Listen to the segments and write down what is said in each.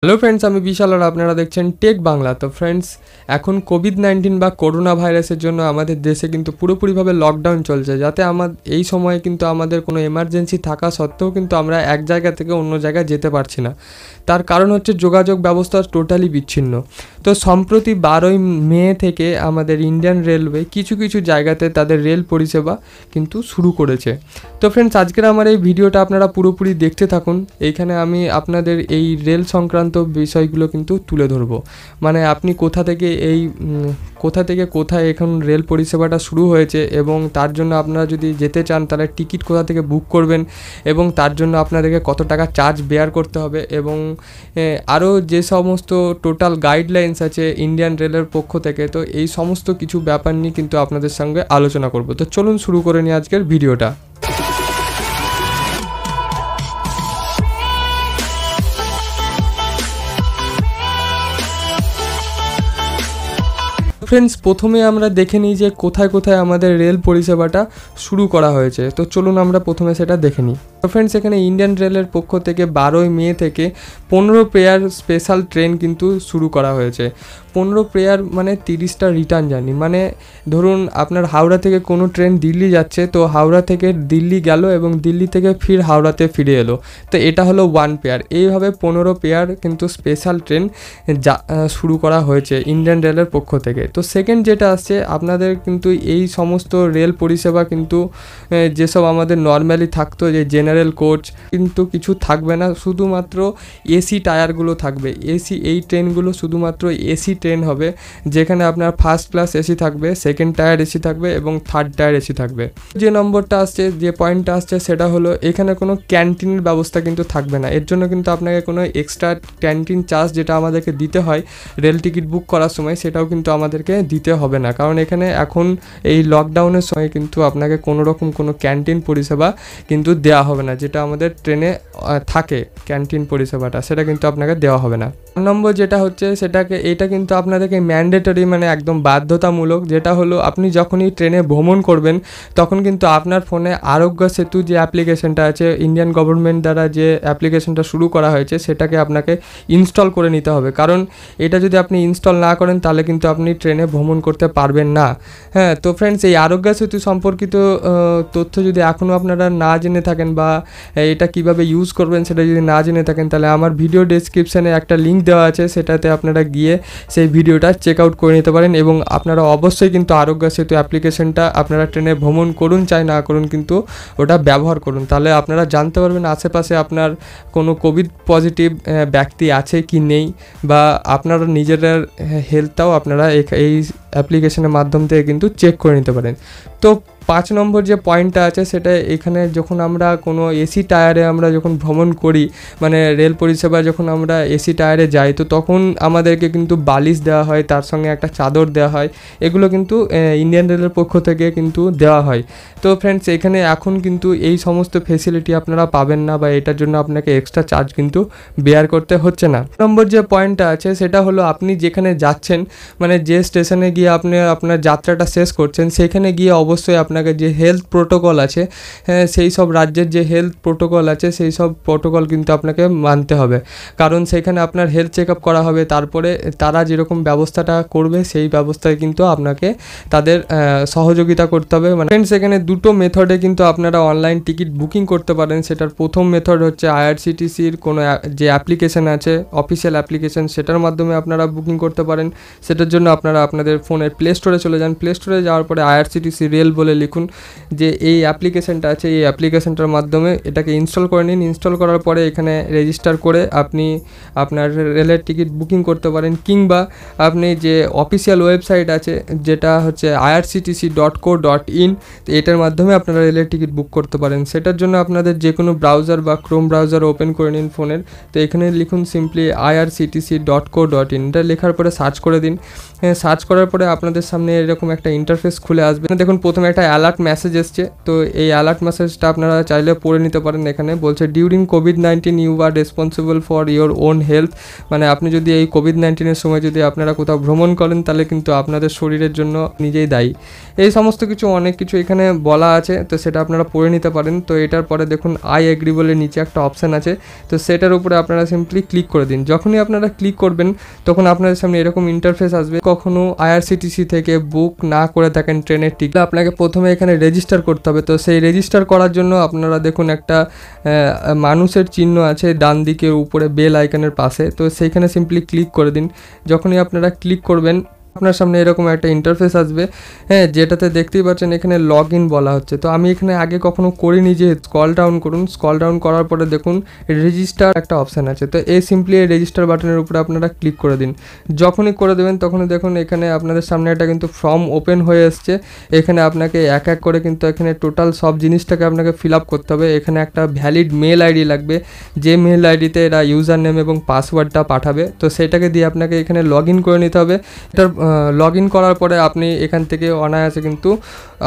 Hello friends, আমি বিশাল আর আপনারা দেখছেন টেক বাংলা। তো ফ্রেন্ডস, এখন কোভিড-19 বা করোনা ভাইরাসের জন্য আমাদের দেশে কিন্তু পুরোপুরিভাবে লকডাউন চলছে, যাতে এই সময়ে কিন্তু আমাদের কোনো এমার্জেন্সি থাকা সত্ত্বেও কিন্তু আমরা এক জায়গা থেকে অন্য জায়গায় যেতে পারছি না। তার কারণ হচ্ছে যোগাযোগ ব্যবস্থা টোটালি বিচ্ছিন্ন। তো সম্প্রতি 12ই মে থেকে আমাদের ইন্ডিয়ান রেলওয়ে কিছু কিছু জায়গাতে তাদের রেল পরিষেবা কিন্তু শুরু করেছে। তো ফ্রেন্ডস, আজকের আমার এই ভিডিওটা আপনারা পুরোপুরি দেখতে থাকুন। এইখানে আমি আপনাদের এই রেল সংক্রান্ত বিষয়গুলো কিন্তু তুলে ধরবো। মানে আপনি কোথা থেকে কোথায় এখন রেল পরিষেবাটা শুরু হয়েছে, এবং তার জন্য আপনারা যদি যেতে চান তাহলে টিকিট কোথা থেকে বুক করবেন, এবং তার জন্য আপনাদেরকে কত টাকা চার্জ বেয়ার করতে হবে, এবং আরও যে সমস্ত টোটাল গাইডলাইন্স আছে ইন্ডিয়ান রেলের পক্ষ থেকে। তো এই সমস্ত কিছু ব্যাপার নিয়ে কিন্তু আপনাদের সঙ্গে আলোচনা করব। তো চলুন শুরু করে নিই আজকের ভিডিওটা। ফ্রেন্ডস, প্রথমে আমরা দেখে নিই যে কোথায় কোথায় আমাদের রেল পরিষেবাটা শুরু করা হয়েছে। তো চলুন আমরা প্রথমে সেটা দেখে নিই। তো ফ্রেন্ডস, এখানে ইন্ডিয়ান রেলের পক্ষ থেকে 12ই মে থেকে 15 পেয়ার স্পেশাল ট্রেন কিন্তু শুরু করা হয়েছে। 15 পেয়ার মানে 30টা রিটার্ন জার্নি। মানে ধরুন আপনার হাওড়া থেকে কোনো ট্রেন দিল্লি যাচ্ছে, তো হাওড়া থেকে দিল্লি গেল এবং দিল্লি থেকে ফির হাওড়াতে ফিরে এলো, তো এটা হলো 1 পেয়ার। এইভাবে 15 পেয়ার কিন্তু স্পেশাল ট্রেন শুরু করা হয়েছে ইন্ডিয়ান রেলের পক্ষ থেকে। তো সেকেন্ড যেটা আসছে, আপনাদের কিন্তু এই সমস্ত রেল পরিষেবা কিন্তু যেসব আমাদের নর্মালি থাকতো, যে জেনারেল কোচ কিন্তু কিছু থাকবে না, শুধুমাত্র এসি টায়ারগুলো থাকবে। এই ট্রেনগুলো শুধুমাত্র এসি ট্রেন হবে, যেখানে আপনার ফার্স্ট ক্লাস এসি থাকবে, সেকেন্ড টায়ার এসি থাকবে এবং থার্ড টায়ার এসি থাকবে। যে নম্বরটা আসছে, যে পয়েন্টটা আসছে, সেটা হলো এখানে কোনো ক্যান্টিনের ব্যবস্থা কিন্তু থাকবে না। এর জন্য কিন্তু আপনাকে কোনো এক্সট্রা ক্যান্টিন চার্জ যেটা আমাদেরকে দিতে হয় রেল টিকিট বুক করার সময়, সেটাও কিন্তু আমাদেরকে দিতে হবে না। কারণ এখানে এখন এই লকডাউনের সময় কিন্তু আপনাকে কোনো রকম কোনো ক্যান্টিন পরিষেবা কিন্তু দেওয়া হবে না, যেটা আমাদের ট্রেনে থাকে ক্যান্টিন পরিষেবাটা, সেটা কিন্তু আপনাকে দেওয়া হবে না। নম্বর যেটা হচ্ছে এটা কিন্তু আপনাদেরকে ম্যান্ডেটরি, মানে একদম বাধ্যতামূলক, যেটা হলো আপনি যখনই ট্রেনে ভ্রমণ করবেন তখন কিন্তু আপনার ফোনে আরোগ্য সেতু যে অ্যাপ্লিকেশনটা আছে ইন্ডিয়ান গভর্নমেন্ট দ্বারা, যে অ্যাপ্লিকেশনটা শুরু করা হয়েছে, সেটাকে আপনাকে ইনস্টল করে নিতে হবে। কারণ এটা যদি আপনি ইনস্টল না করেন তাহলে কিন্তু আপনি ট্রেনে ভ্রমণ করতে পারবেন না। হ্যাঁ, তো ফ্রেন্ডস, এই আরোগ্য সেতু সম্পর্কিত তথ্য যদি এখনও আপনারা না জেনে থাকেন, বা এটা কিভাবে ইউজ করবেন সেটা যদি না জেনে থাকেন, তাহলে আমার ভিডিও ডেসক্রিপশানে একটা লিঙ্ক দেওয়া আছে, সেটাতে আপনারা গিয়ে সেই ভিডিওটা চেক আউট করে নিতে পারেন। এবং আপনারা অবশ্যই কিন্তু আরোগ্য সেতু অ্যাপ্লিকেশনটা আপনারা ট্রেনে ভ্রমণ করুন চাই না করুন, কিন্তু ওটা ব্যবহার করুন। তাহলে আপনারা জানতে পারবেন আশেপাশে আপনার কোনো কোভিড পজিটিভ ব্যক্তি আছে কি নেই, বা আপনারা নিজেদের হেলথটাও আপনারা এই অ্যাপ্লিকেশনের মাধ্যম থেকে কিন্তু চেক করে নিতে পারেন। তো 5 নম্বর যে পয়েন্টটা আছে, সেটা এখানে যখন আমরা কোনো এসি টায়ারে আমরা যখন ভ্রমণ করি, মানে রেল পরিষেবা যখন আমরা এসি টায়ারে যাই, তো তখন আমাদেরকে কিন্তু বালিশ দেওয়া হয়, তার সঙ্গে একটা চাদর দেওয়া হয়। এগুলো কিন্তু ইন্ডিয়ান রেলের পক্ষ থেকে কিন্তু দেওয়া হয়। তো ফ্রেন্ডস, এখানে এখন কিন্তু এই সমস্ত ফেসিলিটি আপনারা পাবেন না, বা এটার জন্য আপনাকে এক্সট্রা চার্জ কিন্তু বেয়ার করতে হচ্ছে না। নম্বর যে পয়েন্টটা আছে, সেটা হলো আপনি যেখানে যাচ্ছেন, মানে যে স্টেশনে গিয়ে আপনি আপনার যাত্রাটা শেষ করছেন, সেখানে গিয়ে অবশ্যই আপনাকে যে হেলথ প্রোটোকল আছে, সেই সব রাজ্যের যে হেলথ প্রোটোকল আছে, সেই সব প্রোটোকল কিন্তু আপনাকে মানতে হবে। কারণ সেখানে আপনার হেলথ চেক আপ করা হবে, তারপরে তারা যেরকম ব্যবস্থাটা করবে সেই ব্যবস্থায় কিন্তু আপনাকে তাদের সহযোগিতা করতে হবে। মানে সেখানে দুটো মেথডে কিন্তু আপনারা অনলাইন টিকিট বুকিং করতে পারেন। সেটার প্রথম মেথড হচ্ছে আইআরসিটিসির কোনো যে অ্যাপ্লিকেশান আছে, অফিসিয়াল অ্যাপ্লিকেশান, সেটার মাধ্যমে আপনারা বুকিং করতে পারেন। সেটার জন্য আপনারা আপনাদের ফোনের প্লে স্টোরে চলে যান। প্লে স্টোরে যাওয়ার পরে আইআরসিটিসি রেল বলে লিখুন, যে এই অ্যাপ্লিকেশানটা আছে, এই অ্যাপ্লিকেশানটার মাধ্যমে এটাকে ইনস্টল করে নিন। ইনস্টল করার পরে এখানে রেজিস্টার করে আপনি আপনার রেলের টিকিট বুকিং করতে পারেন, কিংবা আপনি যে অফিসিয়াল ওয়েবসাইট আছে, যেটা হচ্ছে irctc.co.in, তো এটার মাধ্যমে আপনারা রেলের টিকিট বুক করতে পারেন। সেটার জন্য আপনাদের যে কোনো ব্রাউজার বা ক্রোম ব্রাউজার ওপেন করে নিন ফোনের। তো এখানে লিখুন সিম্পলি irctc.co.in, এটা লেখার পরে সার্চ করে দিন। সার্চ করার পরে আপনাদের সামনে এরকম একটা ইন্টারফেস খুলে আসবে। দেখুন প্রথমে একটা অ্যালার্ট মেসেজ এসছে, তো এই অ্যালার্ট মেসেজটা আপনারা চাইলে পড়ে নিতে পারেন। এখানে বলছে ডিউরিং কোভিড-19 you are responsible for your own health, মানে আপনি যদি এই কোভিড-19 সময় যদি আপনারা কোথাও ভ্রমণ করেন তাহলে কিন্তু আপনাদের শরীরের জন্য নিজেই দায়ী। এই সমস্ত কিছু অনেক কিছু এখানে বলা আছে, তো সেটা আপনারা পড়ে নিতে পারেন। তো এটার পরে দেখুন আই এগ্রি বলে নিচে একটা অপশান আছে, তো সেটার উপরে আপনারা সিম্পলি ক্লিক করে দিন। যখনই আপনারা ক্লিক করবেন তখন আপনাদের সামনে এরকম ইন্টারফেস আসবে। কখনো আইআরসিটিসি থেকে বুক না করে থাকেন ট্রেনের টিকিট, আপনাকে প্রথমে এখানে রেজিস্টার করতে হবে। তো সেই রেজিস্টার করার জন্য আপনারা দেখুন একটা মানুষের চিহ্ন আছে ডান দিকের উপরে বেল আইকনের পাশে, তো সেইখানে সিম্পলি ক্লিক করে দিন। যখনই আপনারা ক্লিক করবেন আপনার সামনে এরকম একটা ইন্টারফেস আসবে, হ্যাঁ, যেটাতে দেখতেই পাচ্ছেন এখানে লগ ইন বলা হচ্ছে। তো আমি এখানে আগে কখনো করিনি, যে স্ক্রল ডাউন করুন, স্ক্রল ডাউন করার পরে দেখুন রেজিস্টার একটা অপশান আছে, তো এই সিম্পলি এই রেজিস্টার বাটনের উপরে আপনারা ক্লিক করে দিন। যখনই করে দেবেন তখনই দেখুন এখানে আপনাদের সামনে একটা কিন্তু ফর্ম ওপেন হয়ে এসছে। এখানে আপনাকে এক এক করে কিন্তু এখানে টোটাল সব জিনিসটাকে আপনাকে ফিল আপ করতে হবে। এখানে একটা ভ্যালিড মেল আইডি লাগবে, যে মেল আইডিতে এরা ইউজার নেম এবং পাসওয়ার্ডটা পাঠাবে, তো সেটাকে দিয়ে আপনাকে এখানে লগ ইন করে নিতে হবে। এটার লগ ইন করার পরে আপনি এখান থেকে অনায়াসে কিন্তু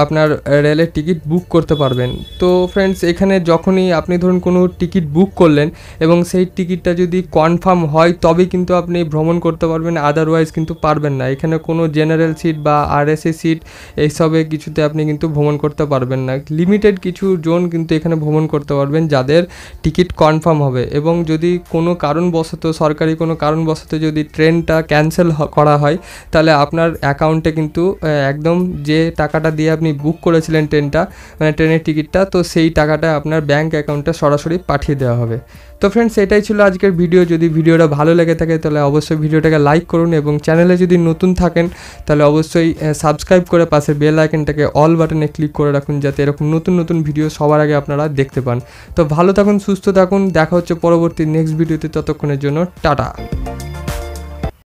আপনার রেলের টিকিট বুক করতে পারবেন। তো ফ্রেন্ডস, এখানে যখনই আপনি ধরুন কোনো টিকিট বুক করলেন এবং সেই টিকিটটা যদি কনফার্ম হয় তবেই কিন্তু আপনি ভ্রমণ করতে পারবেন, আদারওয়াইজ কিন্তু পারবেন না। এখানে কোনো জেনারেল সিট বা আরএসএ সিট এইসবে কিছুতে আপনি কিন্তু ভ্রমণ করতে পারবেন না। লিমিটেড কিছু জোন কিন্তু এখানে ভ্রমণ করতে পারবেন যাদের টিকিট কনফার্ম হবে, এবং যদি কোনো কারণবশত সরকারি কোনো কারণবশত যদি ট্রেনটা ক্যান্সেল করা হয় তাহলে আপনার অ্যাকাউন্টে কিন্তু একদম যে টাকাটা দিয়ে আপনি বুক করেছিলেন ট্রেনটা, মানে ট্রেনের টিকিটটা, তো সেই টাকাটা আপনার ব্যাঙ্ক অ্যাকাউন্টে সরাসরি পাঠিয়ে দেওয়া হবে। তো ফ্রেন্ডস, এটাই ছিল আজকের ভিডিও। যদি ভিডিওটা ভালো লেগে থাকে তাহলে অবশ্যই ভিডিওটাকে লাইক করুন, এবং চ্যানেলে যদি নতুন থাকেন তাহলে অবশ্যই সাবস্ক্রাইব করে পাশে বেল আইকনটাকে অল বাটনে ক্লিক করে রাখুন, যাতে এরকম নতুন নতুন ভিডিও সবার আগে আপনারা দেখতে পান। তো ভালো থাকুন, সুস্থ থাকুন, দেখা হচ্ছে পরবর্তী নেক্সট ভিডিওতে। ততক্ষণের জন্য টাটা।